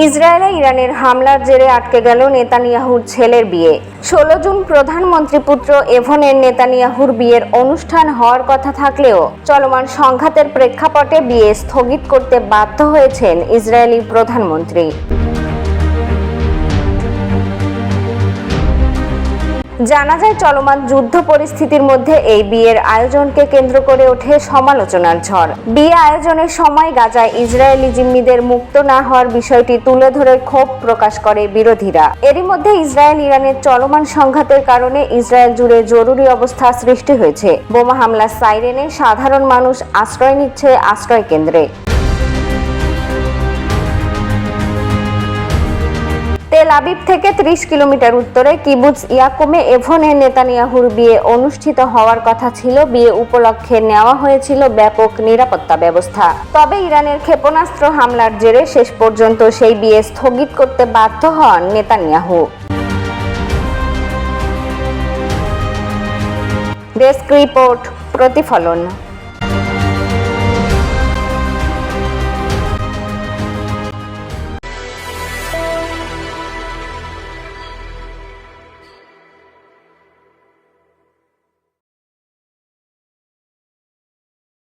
ইসরায়েলে ইরানের হামলার জেরে আটকে গেল নেতানিয়াহুর ছেলের বিয়ে। 16 জুন প্রধানমন্ত্রী পুত্র এভনের নেতানিয়াহুর বিয়ের অনুষ্ঠান হওয়ার কথা থাকলেও চলমান সংঘাতের প্রেক্ষাপটে বিয়ে স্থগিত করতে বাধ্য হয়েছেন ইসরায়েলি প্রধানমন্ত্রী। জানা যায়, চলমান যুদ্ধ পরিস্থিতির মধ্যে এই বিয়ের আয়োজনকে কেন্দ্র করে ওঠে সমালোচনার ঝড়। বিয়ে আয়োজনের সময় গাজায় ইসরায়েলি জিম্মিদের মুক্ত না হওয়ার বিষয়টি তুলে ধরে ক্ষোভ প্রকাশ করে বিরোধীরা। এরই মধ্যে ইসরায়েল ইরানের চলমান সংঘাতের কারণে ইসরায়েল জুড়ে জরুরি অবস্থা সৃষ্টি হয়েছে। বোমা হামলার সাইরেনে সাধারণ মানুষ আশ্রয় নিচ্ছে আশ্রয় কেন্দ্রে। তেল আবিব থেকে 30 কিলোমিটার উত্তরে কিবুৎজ ইয়াকুমে এভনের নেতানিয়াহুর বিয়ে অনুষ্ঠিত হওয়ার কথা ছিল। বিয়ে উপলক্ষে নেওয়া হয়েছিল ব্যাপক নিরাপত্তা ব্যবস্থা। তবে ইরানের ক্ষেপণাস্ত্র হামলার জেরে শেষ পর্যন্ত সেই বিয়ে স্থগিত করতে বাধ্য হন নেতানিয়াহু। ডেস্ক রিপোর্ট, প্রতিফলন।